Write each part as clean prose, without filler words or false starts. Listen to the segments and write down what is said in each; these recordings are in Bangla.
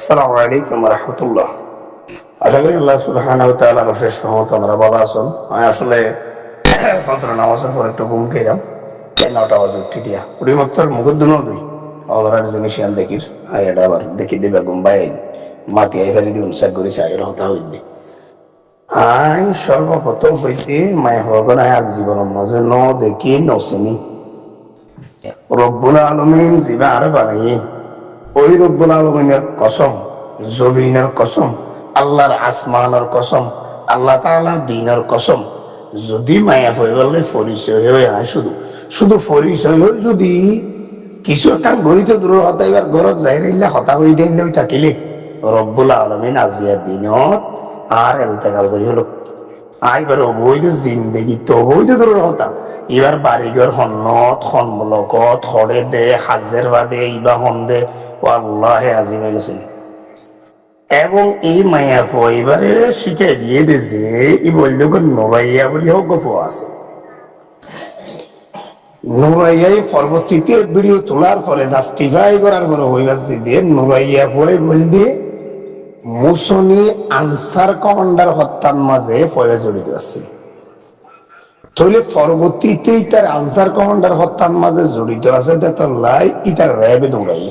আসসালামু আলাইকুম রহমতুল্লাহ। আশা করি আল্লাহ সুবহানাহু ওয়া তাআলার অশেষ রহমতে আমরা ভালো আছেন। আমি আসলে ফজর নামাজের পর একটু ঘুম খেলাম, 9টা বাজে উঠি দিয়া উড়ি মাত্র মুখদ্দুন দুই অগরার জিনিস দেখির এটা আবার দেখি দিবে ঘুম বাই মাতি আই ফেলি দিন সাক করি সাগের হতা হইনি। আই সর্বপ্রথম হইতে মায় হগন আজ জীবনের মাঝে ন দেখি নচিনি রব্বুল আলামিন জিবা আর বানাই ওই রব্বুল আলামিনের কসম, জমিনের কসম, আল্লাহর আসমানের কসম, আল্লাহ তাআলার দ্বীনের কসম, যদি মায়া হয়ে পরিচয় হয়ে হয় শুধু শুধু পরিচয় হয়ে যদি কিছু একটা গরিত দূর হতা এবার ঘরত যাই রিল্লা হতা হয়ে দিন থাকিলে রব্বুল আলামিন আজিয়ার দিনত আর এলতেকাল করি হলো আইবার অবৈধ জিন্দেগি তো অবৈধ দূরের কথা এবার বাড়িঘর হন্নত হনবলকত হরে দে হাজের বাদে ইবা হন দে ও আল্লাহ আজিম গেছিল। এবং এই মায়া এবারে শিখে দিয়ে দে যে ই বলতে নোরাইয়া বলি হোক গফ আছে নোরাইয়াই পরবর্তীতে ভিডিও তোলার পরে জাস্টিফাই করার পরে হইবাছি দিয়ে নোরাইয়া ফয় বল দিয়ে মুসনি আনসার কমান্ডার হত্যার মাঝে ফলে জড়িত আছে। তাহলে পরবর্তীতে তার আনসার কমান্ডার হত্যার মাঝে জড়িত আছে লাই ইতার র্যাবে দৌড়াই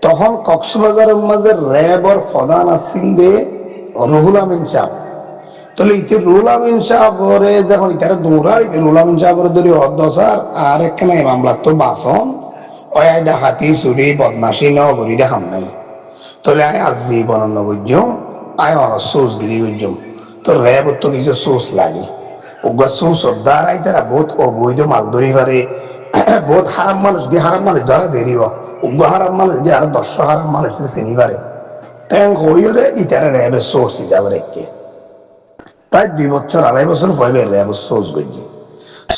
তখন কক্সবাজারের মাঝে র্যাবর প্রধান আসছিল দে রুহুল আমিন সাহেব। তাহলে ইতে রুহুল আমিন সাহেবরে যখন ইতারা দৌড়ায় রুহুল আমিন সাহেবের ধরে অধ্যসার আর একখানে মামলা তো বাসন ওয়া ডাকাতি চুরি বদমাশি নগরী দেখাম নাই। তাহলে আয় আজ জীবন বুঝম আয় অনেক সোচ গিরি বুঝম তো র্যাব তো কিছু সোচ লাগে ওগা সোচ দ্বারাই তারা বহুত অবৈধ মাল ধরি পারে বহুত হারাম মানুষ দিয়ে হারাম মানুষ ধরা দেরিব উগ্র হারাম মানুষ দিয়ে আরো 10 হারাম মানুষ চিনি পারে তেন হইলে ইতারা র্যাবের সোর্স হিসাবে রেখে প্রায় 2 বছর 2.5 বছর পরে র্যাবের সোর্স গড়ি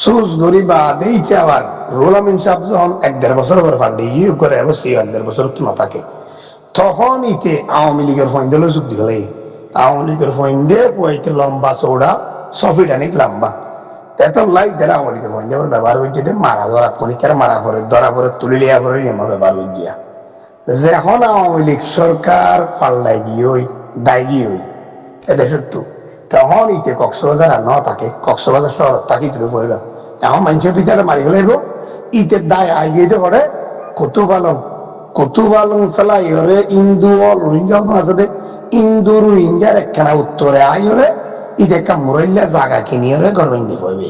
সোর্স গড়ি বাদে ইতে আবার রুহুল আমিন সাহেব যখন 1-1.5 বছর পরে ফান্ডে ইয়ে করে র্যাবের সেই 1.5 বছর তো না থাকে তখন ইতে আওয়ামী লীগের ফয়েন্দেল চুক্তি হলে আওয়ামী লীগের ফয়েন্দে ফুয়াইতে লম্বা চৌড়া সফিটানিক লম্বা তেতন লাই তারা আওয়ামী লীগের ফয়েন্দে ব্যবহার হয়েছে মারা ধরা পরীক্ষার মারা পরে ধরা পরে তুলে লিয়া পরে নিয়ম ব্যবহার হয়ে গিয়া যখন আওয়ামী লীগ সরকার পাল্লাই গিয়ে ওই দায় গিয়ে ওই এদেশের তো তখন ইতে কক্সবাজার আর ন থাকে কক্সবাজার শহর থাকি তো পড়বে এখন মানুষ ইটাটা মারি ফেলাইব ইতে দায় আই গিয়ে পড়ে কতুবালং ফেলাই হরে ইন্দু রোহিঙ্গা আছে দে ইন্দু রোহিঙ্গার একখানা উত্তরে আই হরে ইতে একটা মুরাইল্লা জায়গা কিনি হরে গরবেন্দি পড়বে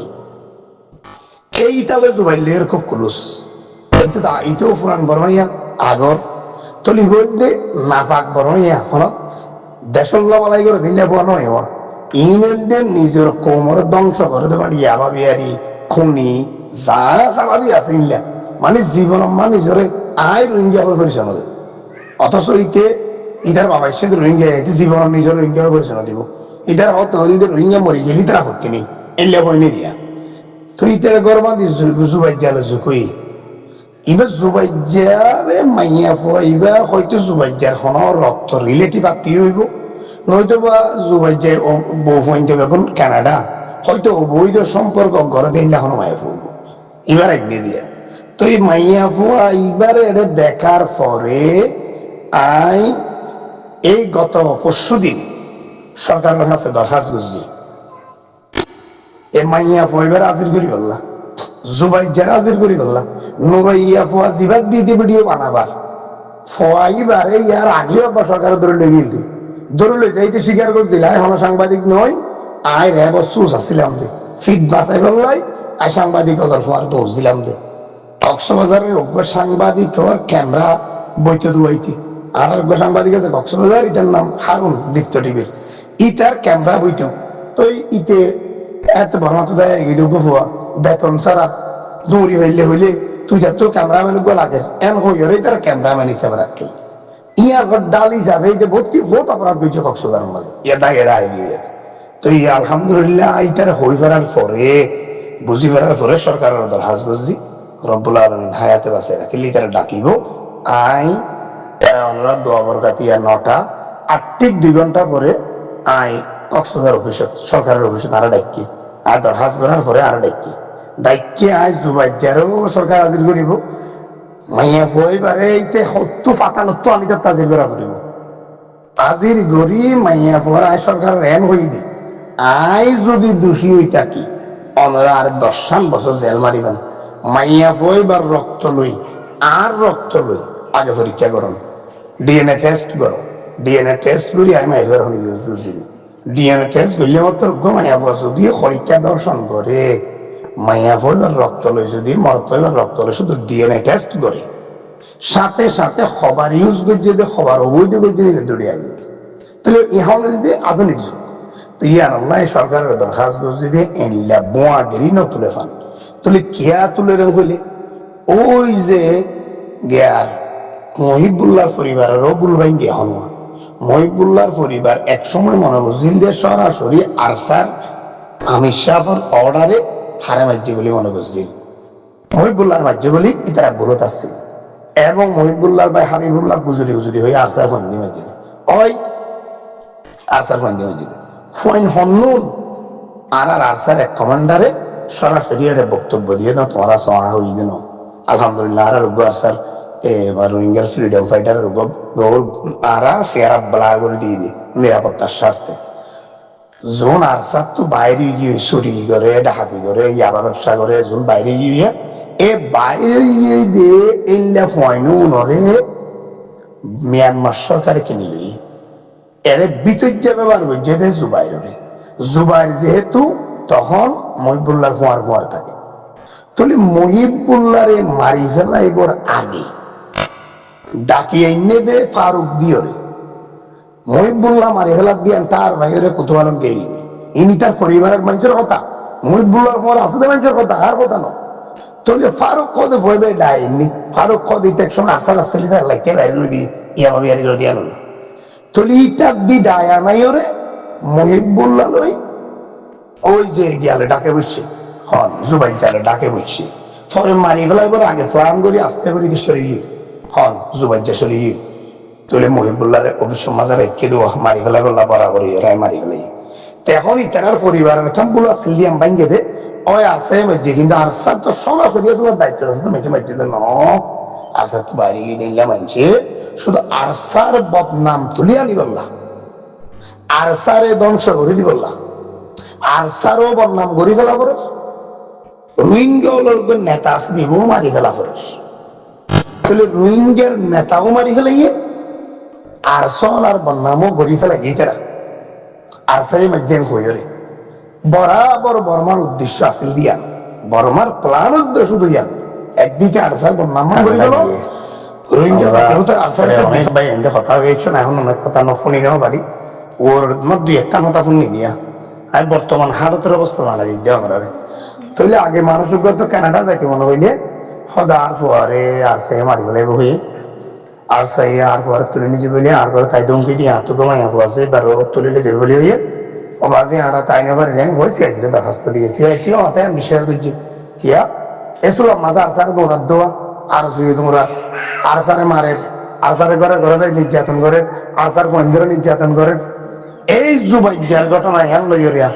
এই তালে জুবাইলের খুব কুলুস ইতেও পুরান বরমাইয়া আগর তলি বলতে নাফাক বরমাইয়া এখন দেশল্লা বালাই করে দিলে পোয়া নয় হওয়া ইংল্যান্ডে নিজের কোমর ধ্বংস করে দেবার ইয়াবা বিয়ারি খুনি যা খারাপই আছে ইংল্যা মানে জীবন মানে নিজরে আয় রোহিঙ্গা হয়ে পরিচালনা দেবে অথচ ইতার বাবার সাথে রোহিঙ্গা জীবন নিজের রোহিঙ্গা হয়ে পরিচালনা দিব ইতার হতো রোহিঙ্গা মরি গেলি তারা হচ্ছে নেই এলিয়া বইনে দিয়া তো ইতার গরমা দি জুবাইজালে জুকুই এবার জুবাইজারে মাইয়া ফুয়াইবা হয়তো জুবাইজার কোনো রক্ত রিলেটিভ আত্মীয় হইব নয়তো বা জুবাইজার বউ ফুয়াইতে এখন কানাডা হয়তো অবৈধ সম্পর্ক ঘরে দিন এখনো মায়া ফুয়াইব এবার এগিয়ে দিয়া তো এই মাইয়া ফুয়া এইবার এটা দেখার পরে এই গত পরশুদিন সরকারের কাছে দরখাস্ত করছি এই মাইয়া ফুয়া এবার হাজির করি বললা জুবাইজার হাজির করি বললা নুরাইয়া ফুয়া জিবাক দিতে ভিডিও বানাবার ফুয়া এবারে ইয়ার আগেও আবার সরকারের ধরে লেগে ধরে লই যাইতে স্বীকার করছিল এখন সাংবাদিক নয় আয় র্যাব সুস আসছিলাম দে ফিট বাসাই বললাই আয় সাংবাদিকতার ফুয়ার দোষ দিলাম দে কক্সবাজারের অজ্ঞ সাংবাদিক ক্যামেরা বইতে দুয়াইতে আর অজ্ঞ সাংবাদিক আছে কক্সবাজার ইটার নাম হারুন দীপ্ত টিভির ইটার ক্যামেরা বইত তো ইতে এত বড় মতো দেয় ফুয়া বেতন ছাড়া দৌড়ি হইলে তুই যা তো ক্যামেরাম্যান লাগে এন হইরে তারা ক্যামেরাম্যান হিসাবে রাখে ইয়ার ডাল হিসাবে বহুত অপরাধ হয়েছে কক্সবাজারের মাঝে ইয়া দাগেরা আইগিয়ে তো আলহামদুলিল্লাহ ইটার হই ফেরার পরে বুঝি ফেরার পরে সরকারের দরখাস্ত করছি রব্বুল আলামিন হায়াতে বাঁচাই রাখিলে তারা ডাকিব আই অনুরাধ দোয়াবর কাতিয়া 9টা 2 ঘন্টা পরে আই কক্সবাজার অফিসত সরকারের অফিসত আরো ডাকি আর দরখাস্ত করার পরে আরো ডাকি আই জুবাইজারও সরকার হাজির করিব মাইয়া ফুয়াইবারে এইতে 70 পাতালত আনি তাজির করা করিব আজির গড়ি মাইয়া পর আয় সরকার রেন হই দি আই যদি দোষী হই থাকি অনরা আর 10 বছর জেল মারিবেন মাইয়া পয়বার রক্ত লই আর রক্ত লই আগে পরীক্ষা করুন ডিএনএ টেস্ট করো ডিএনএ টেস্ট করি আমি এবার হনি বুঝিনি ডিএনএ টেস্ট করলে মাত্র মাইয়া পর যদি পরীক্ষা দর্শন করে মাইয়া পয়বার রক্ত লই যদি মরত হইবার রক্ত লই শুধু ডিএনএ টেস্ট করে সাথে সাথে খবর ইউজ করছে যে খবর অবৈধ করছে দৌড়ে আসবে তাহলে এখন যদি আধুনিক যুগ তো ইয়ার আল্লাহ সরকারের দরখাস্ত করছে যে এনলা বোয়া গেরি ন তুলে ফান তাহলে কেয়া তুলে রং হইলে ওই যে গেয়ার মহিবুল্লাহর পরিবারের রবুল ভাই গে হনুয়া মহিবুল্লাহর পরিবার এক সময় মনে বুঝিল যে সরাসরি আরসার আমির শাহর অর্ডারে হারে মাঝে বলে মনে বুঝছিল মহিবুল্লাহর মাঝে বলি ইতারা ভুলত আসছে এবং মহিবুল্লাহ ভাই হাবিবুল্লাহ গুজরি গুজরি হয়ে আরসার ফন্দি মসজিদ ওই আরসার ফন্দি মসজিদ ফইন হন্নুন আর আরসার এক কমান্ডারে সরাসরি একটা বক্তব্য দিয়ে দাও তোমারা সহা হয়ে দিন আলহামদুলিল্লাহ আর আরসার এবার রোহিঙ্গার ফ্রিডম ফাইটার আরা চেয়ারা বলা করে দিয়ে দিই নিরাপত্তার স্বার্থে যোন আরসার তো বাইরে গিয়ে চুরি করে ডাকাতি করে ইয়াবা ব্যবসা করে যোন বাইরে গিয়ে এ বাইরে গিয়ে দিয়ে এল্লা ফয়নু নরে মিয়ানমার সরকার কিনিলি এরে বিতর্য ব্যবহার করছে দে জুবাইরে জুবাইর যেহেতু তখন মহিবুল্লাহ ফোয়ার ফোয়ার থাকে তাহলে মহিবুল্লাহরে মারি ফেলাইবর আগে ডাকি এনে দে ফারুক দিয়রে মহিবুল্লাহ মারি ফেলার দিয়ে তার বাইরে কুতুয়ালম গেইবে ইনি তার পরিবারের মানুষের কথা মহিবুল্লাহর ফোয়ার আসতে মানুষের কথা আর কথা নয় তাহলে ফারুক কদে ভয়বে ডাইনি ফারুক কদ ইতে একসময় আসার আসলে তার লাইতে বাইরে দিয়ে ইয়া ভাবি আর দিয়ে আনো তাহলে ইটার দি ডায়া নাই ওরে মহিবুল্লাহ লই ওই যে গেলে ডাকে বসছে হন জুবাই গেলে ডাকে বসছে পরে মারি ফেলাই বলে আগে ফ্লাম করি আস্তে করে সরিয়ে হন জুবাই যা সরিয়ে তাহলে মহিবুল্লাহরে অবশ্য মাজার রেখে দেওয়া মারি ফেলাই বললা বরাবর রায় মারি ফেলাই তখন ইতার পরিবারের ঠাম্পুলা সিলিয়াম ভাঙ্গে দে ওই আছে মধ্যে কিন্তু আরসার তো সরাসরি তোমার দায়িত্ব আছে তো মেঝে মধ্যে ন আরসার তো বাইরে গিয়ে নিলাম মানছে শুধু আরসার বদনাম তুলি আনি বললা আরসারে ধ্বংস করে দি বললা আরসারও বদনাম করি ফেলা করস রোহিঙ্গা নেতা আছে দিব মারি ফেলা করস তাহলে রোহিঙ্গার নেতাও মারি ফেলাইয়ে আরসল আর বদনামও গড়ি ফেলাই তারা আরসারে মজ্জেন কইরে বরাবর বর্মার উদ্দেশ্য আসিল দিয়া বর্মার প্ল্যান উদ্দেশ্য শুধু ইয়ান একদিকে আরসার বদনাম করে গেল রোহিঙ্গা আরসার ভাই এনে কথা হয়েছে না এখন অনেক কথা নফুনি নেওয়া পারি ওর মধ্যে একটা কথা শুনি দিয়া আর বর্তমান ভারতের অবস্থা জানা দিই দেওয়া করারে তাহলে আগে মানুষ তো কানাডা যাইতে মনে হইলে সদার ফুয়ারে আরসে মারি ফেলে বই আরসাই আর ফুয়ারে তুলে নিজে বলি আর করে তাই দমকি দিয়ে হাত তো মাইয়া ফুয়াছে বারো তুলে যে বলি হইয়ে অবাজে আরা তাই নেবার র্যাঙ্ক হয়েছে আসলে দরখাস্ত দিয়েছি আসিও হাতে বিশ্বাস করছি কিয়া এসব মাঝে আরসারে দৌড়াত দেওয়া আর শুয়ে তোমরা আরসারে মারের আরসারে ঘরে ঘরে যাই নির্যাতন করে আরসার বন্ধুরা নির্যাতন করে এই জুবাইয়ার ঘটনা হ্যান লইয়া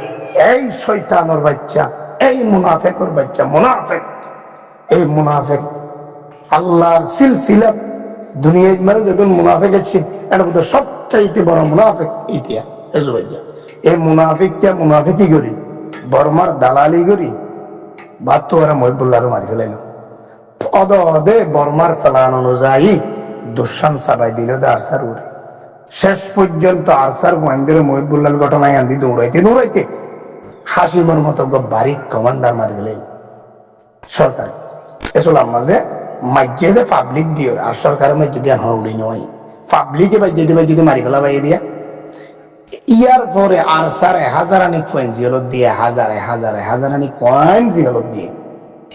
এই শয়তানের বাচ্চা এই মুনাফেকর বাচ্চা মুনাফেক এই মুনাফেক আল্লাহর সিলসিলাত দুনিয়ায় মানে যখন মুনাফেক আছে এর মধ্যে সবচাইতে বড় মুনাফেক ইতিয়া এই জুবাইয়া এই মুনাফিকটা মুনাফিকি করি বর্মার দালালি করি বাদ তো ওরা মহিবুল্লাহর মারি ফেলাইল পদে বর্মার ফেলান অনুযায়ী দুঃশান সাবাই দিল আরসার উড়ে শেষ পর্যন্ত আরসার গোয়েন্দের মহিবুল্লাহর ঘটনায় আন্দি দৌড়াইতে হাসিমর মতো বারিক কমান্ডার মারি ফেলে সরকার এসলাম মাঝে মাইজে পাবলিক দিয়ে আর সরকারের মাইজে দিয়ে হড়ি নয় পাবলিকে বাইজে দিবে যদি মারি ফেলা বাইয়ে দিয়া ইয়ার পরে আরসার হাজারানি কয়েন জিয়ালত দিয়ে হাজারানি কয়েন জিয়ালত দিয়ে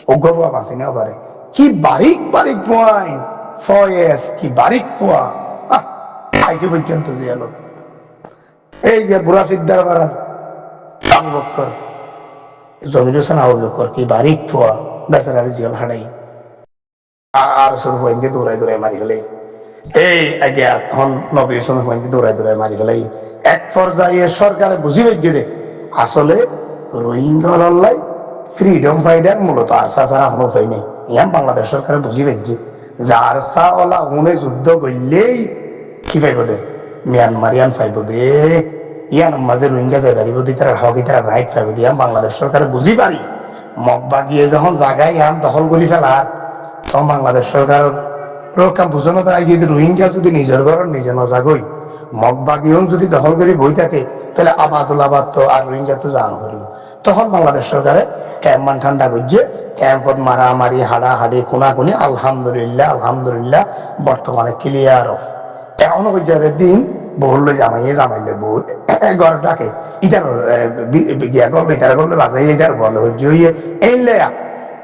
অজ্ঞা বাঁচি নেওয়া পারে কি বারিক পয়েন্ট ফয়েস কি বারিক পোয়া আইজে পর্যন্ত জিয়ালত এই যে বুড়া সিদ্ধার বাড়ান আবু বকর জমির হোসেন আবু বকর কি বারিক পোয়া বেচারার জিয়াল হাড়াই আর সর হইতে দৌড়াই মারি ফেলে এই আগে তখন নবী হোসেন হইতে দৌড়াই মারি ফেলে এক পর্যায়ে সরকারে বুঝি পেয়েছে রে আসলে রোহিঙ্গা লড়াই ফ্রিডম ফাইটার মূলত আরসা ছাড়া কোনো উপায় নেই ইয়াম বাংলাদেশ সরকারে বুঝি পেয়েছে যে আরসা ওলা উনে যুদ্ধ করলেই কি পাইব দে মিয়ানমারিয়ান ফাইব দে ইয়ান মাঝে রোহিঙ্গা যাই পারিব দি তারা হক তারা রাইট ফাইব দিয়া বাংলাদেশ সরকার বুঝি পারি মগবা গিয়ে যখন জায়গায় ইয়ান দখল করি ফেলা তখন বাংলাদেশ সরকার রক্ষা বুঝানো তাই যদি রোহিঙ্গা যদি নিজের ঘর নিজে নজাগই মগবা গিয়েও যদি দখল করি বই থাকে তাহলে আবাদুল আবাদ তো আর রোহিঙ্গা তো জান করিব তখন বাংলাদেশ সরকারে ক্যাম্প মান ঠান্ডা করছে ক্যাম্পত মারামারি হাডাহাডি কোনাকুনি আলহামদুলিল্লাহ আলহামদুলিল্লাহ বর্তমানে ক্লিয়ার অফ এমন পর্যায়ের দিন বহুল জামাইয়ে জামাইলে বহু ঘরটাকে ইটার গিয়া করলে ইটার করলে বাজাই ইটার বলে হজ্জ হইয়ে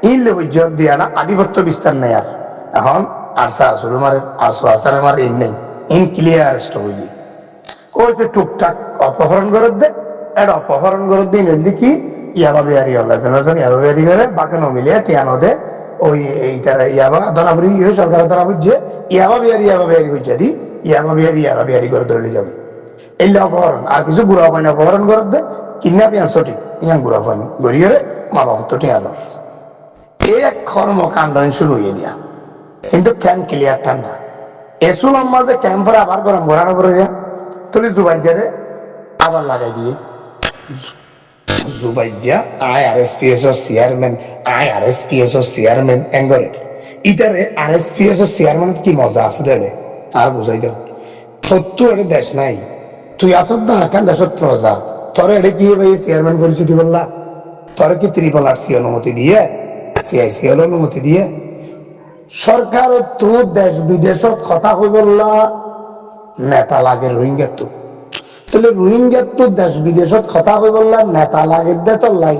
ইনলে হজ্জ দিয়া না আধিপত্য বিস্তার নেই আর এখন আরসা আসলে মারে আরসো আসার আমার ইন নেই ইন ক্লিয়ারেস্ট হইলি ওই যে টুকটাক অপহরণ করে দে এটা অপহরণ করে দিন হইলি কি ইয়াবা বিহারি হল্লা জন ইয়াবা বিহারি করে বাকি নমিলিয়া টিয়ানো দে ওই এইটার ইয়াবা ধরাবরি সরকার ধরা বুঝছে ইয়াবা বিহারি হইছে দি ইয়াবা বিহারি করে ধরে যাবে এই অপহরণ আর কিছু বুড়া পাইন অপহরণ করে দে কিডন্যাপ ইয়ান সঠিক ইয়ান বুড়া পাইন গড়িয়ে মা বাবা তো টিয়ানো এই এক কর্মকাণ্ড শুরু হয়ে দিয়া কিন্তু ক্যাম্প ক্লিয়ার ঠান্ডা এসুল মাঝে ক্যাম্পের আবার গরম ঘোরানো করে তুলি জুবাইজারে আবার লাগাই দিয়ে জুবাইজা IRSPS চেয়ারম্যান এঙ্গরে ইটারে RSPS চেয়ারম্যান কি মজা আছে দেবে আর বুঝাই দেন সত্য এটা দেশ নাই তুই আসত না কান দেশত প্রজা তোর এটা কি ভাই চেয়ারম্যান পরিচিতি বললা তোর কি RRRC অনুমতি দিয়ে CICL অনুমতি দিয়ে সরকার তো দেশ বিদেশত কথা কই বললা নেতা লাগে রোহিঙ্গা তো তাহলে রোহিঙ্গার তো দেশ বিদেশত কথা কই বললা নেতা লাগে দে তোর লাই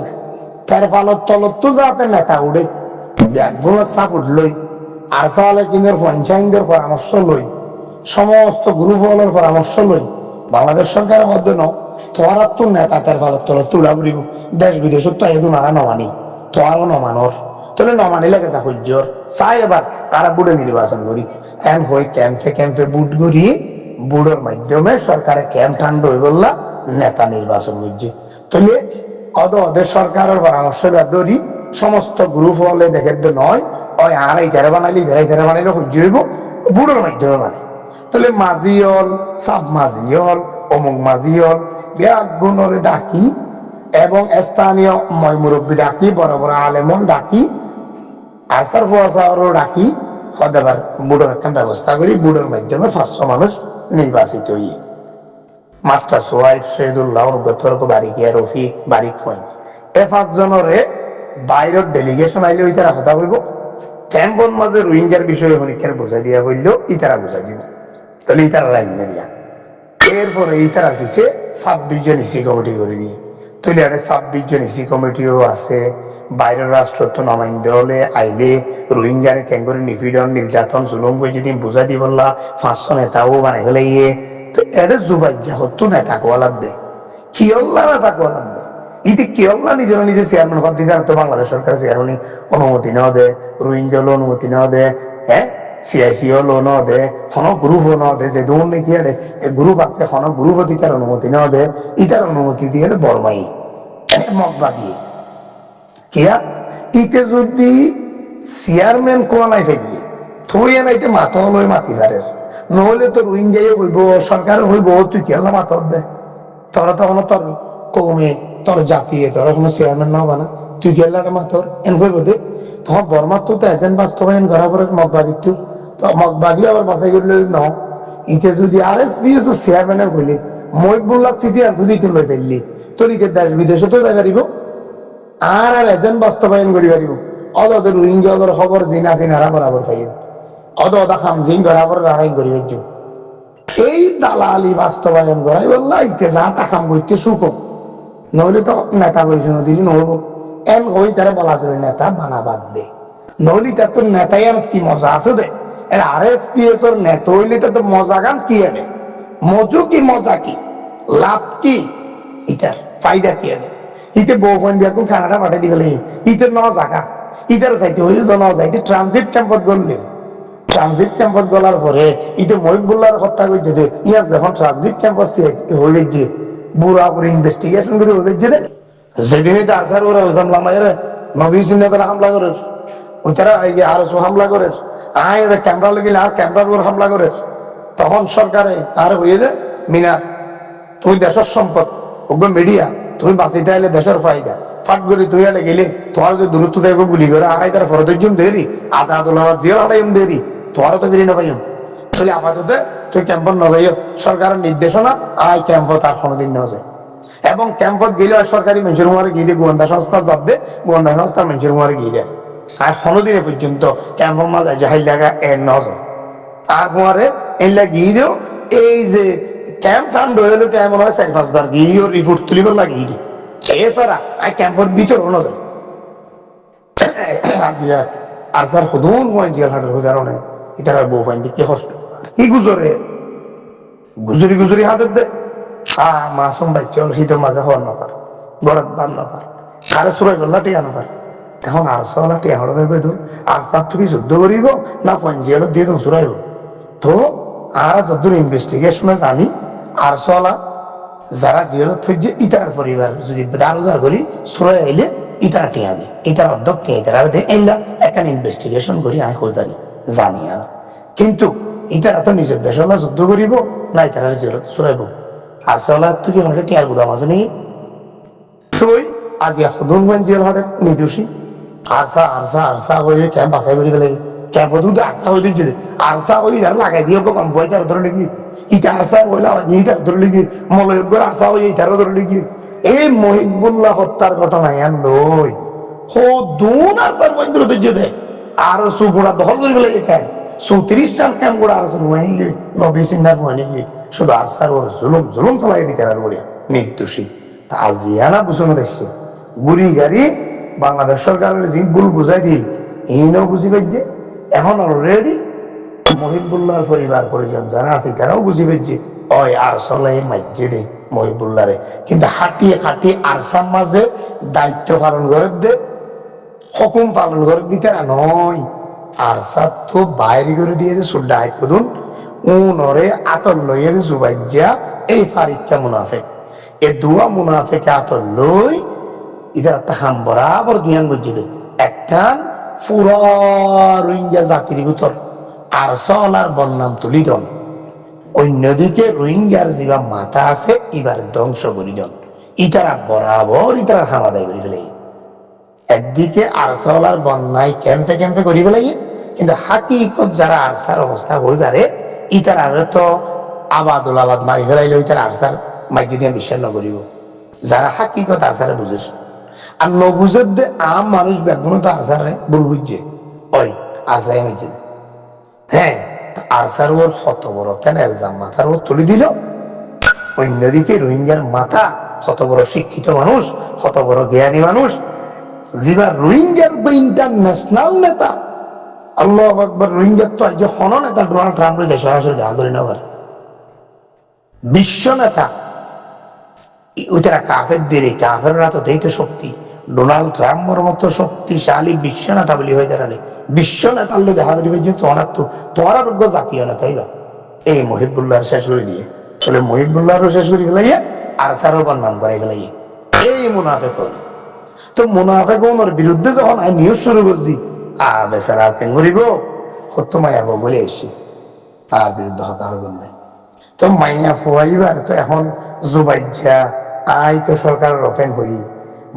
তার ফালত তলত তো যাতে নেতা উড়ে ব্যাগগুলো চাপ উঠলই আর সালে কিনের পঞ্চায়েতের পরামর্শ লই সমস্ত গ্রুপ হলের পরামর্শ লই বাংলাদেশ সরকারের মধ্যে ন তোমার তো নেতা তার ফালত তলত তুলা বুড়িব দেশ বিদেশত তো এদু নারা নমানি তোমারও নমানোর তাহলে নমানি লাগে যা সহ্যর চাই এবার তারা বুড়ে নির্বাচন করি এন হয়ে ক্যাম্পে বুট করি বুড়োর মাধ্যমে সরকারের ক্যাম্প ঠান্ড হয়ে বললা নেতা নির্বাচন করছে তাহলে ওদের সরকারের পরামর্শ ধরি সমস্ত গ্রুপ হলে দেখে নয় ওই আর এই তেরে বানাইলে সহ্য হইব বুড়োর মাধ্যমে মানে তাহলে মাঝি হল সাব মাঝি হল অমুক মাঝি হল বিরাগুণরে ডাকি এবং স্থানীয় ময় মুরব্বী ডাকি বড় বড় আলেমন ডাকি আসার ফসারও ডাকি সদাবার বুড়োর একটা ব্যবস্থা করি বুড়োর মাধ্যমে 500 মানুষ নির্বাচিত হই মাস্টার সোয়াইফ শহীদুল্লাহ গতর্ক বারিকিয়া রফিক বারিক ফয়েন এ 5 জনরে বাইরের ডেলিগেশন আইলে ওই তারা কথা বলবো ক্যাম্পন মাঝে রোহিঙ্গার বিষয়ে হনিকের বোঝা দিয়া বললো ইতারা বোঝা দিব তাহলে ইতারা লাইন দিয়া এরপরে ইতারা পিছিয়ে 26 জন ইসি কমিটি করে দিয়ে তাহলে একটা 26 জন ইসি কমিটিও আছে বাইরের রাষ্ট্র তো নমাইন্দে হলে আইলে রোহিঙ্গারে ক্যাঙ্গরে নিপীড়ন নির্যাতন জুলুম করে যদি বোঝা দি বললা 500 নেতাও বানাই হলে তো এটা জুবাইজা হতো নেতা কোয়া লাগবে কিয়ল্লা নেতা কোয়া লাগবে ইতি কিয়ল্লা নিজে চেয়ারম্যান পদ দিতে তো বাংলাদেশ সরকার চেয়ারম্যান অনুমতি নেওয়া দে রোহিঙ্গা হলো অনুমতি নেওয়া দে হ্যাঁ CICL ন দে কোন গ্রুপ ন দে যে দৌড় নাকি গ্রুপ আছে কোন গ্রুপ দিতার অনুমতি নেওয়া দে ইতার অনুমতি দিয়ে বরমাই মগবা দিয়ে কিয়া ইতে যদি চেয়ারম্যান কোয়া নাই ফেললি থই নাইতে মাথা হলো মাতি পারে নহলে তো রোহিঙ্গাই হইব সরকার হইব তুই কি আল্লাহ মাথা দে তোরা তখন তোর কমে তোর জাতীয় তোরা কোনো চেয়ারম্যান না বানা তুই কি আল্লাহ মাথর এন হইব দে তখন বর্মার তো এজেন্ট বাস্তবায়ন করা পরে মগবাগির তো মগবাগি আবার বাছাই করলে ন ইতে যদি RSPS চেয়ারম্যানের হইলে মহিবুল্লাহ সিটি আর যদি লই ফেললি তোর ইতে দেশ বিদেশে তো যাই পারিব আর এজেন্ট বাস্তবায়ন করি পারিব অদর রোহিঙ্গা খবর জিনারা বরাবর পাইব অদা খামজিন বরাবর লড়াই করি এই দালালি বাস্তবায়ন করাই বললা ইতে যা টাকাম করতে সুখ নহলে তো নেতা পরিচয় দিলি নহব এন হই তারা বলা যাবে নেতা বানা বাদ দে নহলে তার তো নেতাই কি মজা আছে দে এর RSPS এর নেতা হইলে তো মজা গান কি এনে মজু কি মজা কি লাভ কি ইটার ফায়দা কি এনে ইতে বউফোন বিয়াকুন খানাটা পাঠাই দিগলে ইতে ন জায়গা ইটার চাইতে হইলে তো ন যাইতে ট্রানজিট ক্যাম্পত গললে ট্রানজিট ক্যাম্পত গলার পরে ইতে মহিবুল্লাহর হত্যা করছে দে ইয়ার যখন ট্রানজিট ক্যাম্পত হইলে যে বুড়া করে ইনভেস্টিগেশন করে হইলে যে সেদিনই তো আসার ওরা হামলা মায়ের নবী সিন্নাতারা হামলা করে ওইটারা RSO হামলা করে ক্যামেরা লাগিলে আর ক্যামেরার উপর হামলা করে তখন সরকারে আর হয়ে যায় মিনার তুমি দেশের সম্পদ ওগো মিডিয়া তুমি বাঁচিতে আইলে দেশের ফায়দা ফাট করে তুই আড়ে গেলে তোমার যে দূরত্ব দেখবো গুলি করে আড়াই তার ফরদর্জম দেরি আধা আদুল্লাহ জিয়াল আড়াইম দেরি তোমারও তো দেরি না পাইম তাহলে আপাতত তুই ক্যাম্পত নজাইও সরকারের নির্দেশনা আই ক্যাম্প তার কোনোদিন ন যায় এবং ক্যাম্পত গেলে সরকারি মানুষের মারে গিয়ে দিয়ে গোয়েন্দা সংস্থা যাত দে গোয়েন্দা সংস্থার মানুষের মারে গিয়ে দেয় আর কোনোদিনে পর্যন্ত ক্যাম্পর মাঝে জাহিল লাগা এর ন যায় আর পরে এলা গিয়ে দেও এই যে ক্যাম্প ঠান্ড হইলো কেমন হয় 4-5 বার গিয়ে রিপোর্ট তুলিবার লাগিয়ে দিই এছাড়া আর ক্যাম্পর ভিতর ন যায় আর স্যার খুদুন হয় জিয়া হাটের কারণে ইতার বউ ফাইন কি কষ্ট কি গুজরে গুজরি গুজরি হাতের দে মাসুম বাচ্চা শীতের মাঝে হওয়ার নপার গরত বাদ নপার সাড়ে সুরাই গল্লা টিয়া নপার এখন আরশোলা টিয়া হড় দেবে ধর আর সার তুমি যুদ্ধ করিব না পঞ্জিয়াল দিয়ে তুমি সুরাইব তো আর যদ্দূর ইনভেস্টিগেশনে জানি আরশোলা যারা জিয়াল থইছে ইতার পরিবার যদি দার উদার করি সুরাই আইলে ইতারা টিয়া দেয় ইতার অধ্যক্ষ ইতারা দেয় এলা একটা ইনভেস্টিগেশন করি আমি হয়ে পারি জানি আর কিন্তু ইতারা তো নিজের দেশলা যুদ্ধ করিব না ইতারা জিয়ালত সুরাইব আরশোলা তুই কি হলে টিয়ার গুদাম আছে নাকি তুই আজ এখন জিয়াল হবে নির্দোষী আরসা আরসা আরসা হয়ে ক্যাম্প বাছাই করি পেলে ক্যাম্প দুটো আরসা হয়ে দিচ্ছে আরসা হয়ে লাগাই দিয়ে কম ভয়টার ধরে লিখি ইটা আরসা হইলা ইটার ধরে লিখি মলয়জ্ঞর আরসা হয়ে ইটারও ধরে লিখি এই মহিবুল্লাহ হত্যার ঘটনা এন লই হো দুন আরসার মন্দির ধৈর্য দেয় আর সুগুড়া দখল করে ফেলে খায় 34টার ক্যাম্প গুড়া আর রুয়ানি গিয়ে নবী সিন্ধার রুয়ানি গিয়ে শুধু আরসার ওর জুলুম জুলুম চালাই দিতে আর বলিয়া নির্দোষী তা আজিয়ানা বুঝানো দেখছে গুড়ি গাড়ি বাংলাদেশ সরকারের যে ভুল বুঝাই দিল এইও বুঝি পাইছে এখন অলরেডি মহিবুল্লাহর পরিবার পরিজন যারা আছে তারাও বুঝি পাইছে ওই আর চলে মাইজে দে মহিবুল্লাহরে কিন্তু হাঁটিয়ে হাঁটিয়ে আরসার মাঝে দায়িত্ব পালন করে দে হুকুম পালন করে দিতে নয় আরসার তো বাইরে করে দিয়ে যে সুড্ডা হাইত করুন উনরে আতর লইয়ে যে জুবাইজা এই ফারিকটা মুনাফেক এ দুয়া মুনাফেকে আতর লই ইধার একটা হাম বরাবর দুইয়ান বুঝছিল একটা পুরা রোহিঙ্গা জাতির ভিতর আর সলার বন্যাম তুলি দন অন্যদিকে রোহিঙ্গার যেবা মাথা আছে এবার ধ্বংস করি দন ইতারা বরাবর ইতারা হামাদাই করি ফেলে একদিকে আর সলার বন্যায় ক্যাম্পে ক্যাম্পে করি ফেলাই কিন্তু হাকিকত যারা আরসার অবস্থা হয়ে পারে ইতারা তো আবাদুল আবাদ মারি ফেলাইলে ইতারা আরসার মাইকে দিয়ে বিশ্বাস নকরিব যারা হাকিকত আরসারে বুঝেছ আর নবুজের দে আম মানুষ বেগুন তো আরসারে ভুল বুঝছে ওই আরসাই মাইকে দে হ্যাঁ আরসার ওর শত বড় কেন এলজাম মাথার ও তুলে দিল অন্যদিকে রোহিঙ্গার মাথা শত বড় শিক্ষিত মানুষ শত বড় জ্ঞানী মানুষ যিবা রোহিঙ্গার ইন্টারন্যাশনাল নেতা আল্লাহ আকবার রোহিঙ্গার তো আজ হন নেতা ডোনাল্ড ট্রাম্প রয়েছে সরাসরি দেখা করে না পারে বিশ্ব নেতা ওইটারা কাফের দেরি কাফেররা তো দেই তো শক্তি ডোনাল্ড ট্রাম্পের মতো শক্তিশালী বিশ্ব নেতা বলি হয়ে দাঁড়ালে বিশ্ব নেতার লোক দেখা করিবে যে তোমার রোগ্য জাতীয় নেতাই বা এই মহিবুল্লাহ শেষ করে দিয়ে তাহলে মহিবুল্লাহরও শেষ করে ফেলাইয়ে আর সারও নাম করাই ফেলাইয়ে এই মুনাফেক হল তো মুনাফেক ওনার বিরুদ্ধে যখন আমি নিউজ শুরু করছি বেচারা কেন করিব সত্য মায়া বলে এসছি আর বিরুদ্ধে হতা হবে নাই তো মাইয়া ফুয়াইবার তো এখন জুবাইজা আই তো সরকারের অফেন হই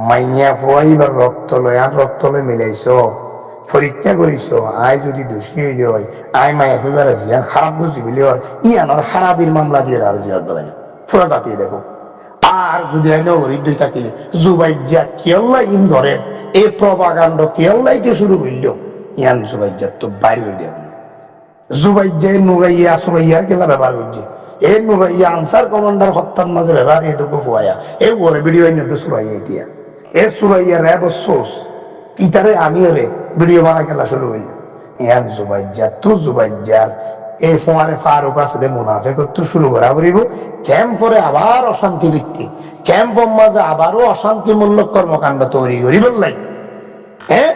মাইয়া ফুয়াইবার রক্ত লয় আর রক্ত লয় মিলাইছ পরীক্ষা করিস আই যদি দোষী হইলে হয় আই মাইয়া ফুয়াইবার জিয়ান খারাপ বুঝি বলে ইয়ানোর খারাপির মামলা দিয়ে আর জিয়ার দলাই পুরা জাতি দেখো আর যদি আই নগরী দুই থাকিলে জুবাইজা কেল্লা ইন ধরে এই প্রভাকাণ্ড কেল্লাইতে শুরু হইল ইয়ান জুবাইজা তো বাইর করে দেওয়া জুবাইজা নুরাইয়া সুরাইয়ার কেলা ব্যবহার করছে এই নুরাইয়া আনসার কমান্ডার হত্যার মাঝে ব্যবহার এই দুঃখ ফুয়াইয়া এই ওর ভিডিও নিয়ে সুরাইয়া দিয়া এ সুরাইয়া র্যাব সোস ইতারে আমিও রে ভিডিও বানা খেলা শুরু হইল ইয়ান জুবাইজা তো জুবাইজার এই ফোয়ারে ফারুক আছে মুনাফেক তো শুরু করা করিব ক্যাম্প করে আবার অশান্তি ভিত্তি ক্যাম্প মাঝে আবারও অশান্তিমূলক কর্মকাণ্ড তৈরি করি বললাই হ্যাঁ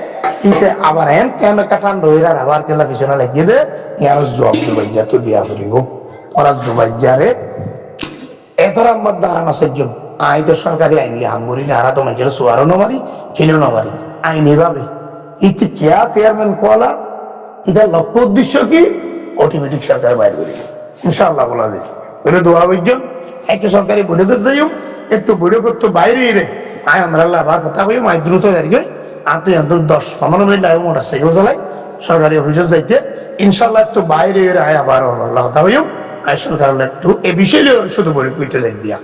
ইতে আবার এন ক্যাম্পে কাটান রইরার আবার কেলা পিছনে লাগিয়ে দে ইয়ার জব জুবাইজা তো দিয়া করিব ওরা জুবাইজারে এতরার মধ্যে দাঁড়ানো সেজন আই তো সরকারি আইন হাম করি না আর তো মানুষের সোয়ারও নমারি কিনেও নমারি আইনি ভাবে ইতি কেয়া চেয়ারম্যান কোয়ালা ইটার লক্ষ্য উদ্দেশ্য কি অটোমেটিক সরকার বাইর করি ইনশাআল্লাহ বলা যাচ্ছে করে দোয়া বৈজন একটা সরকারি বৈঠকে যাইও একটু বৈঠক তো বাইরে রে আয় আমরা আবার কথা কই মাই দ্রুত যাই গই আনতে আনতে 10-15 মিনিট লাগে মোটর সাইকেল চালাই সরকারি অফিসে যাইতে ইনশাল্লাহ একটু বাইরে আয় আবার আল্লাহ কথা হইও আয় সরকার একটু এ বিষয়ে শুধু বৈঠক কইতে যাই দিয়া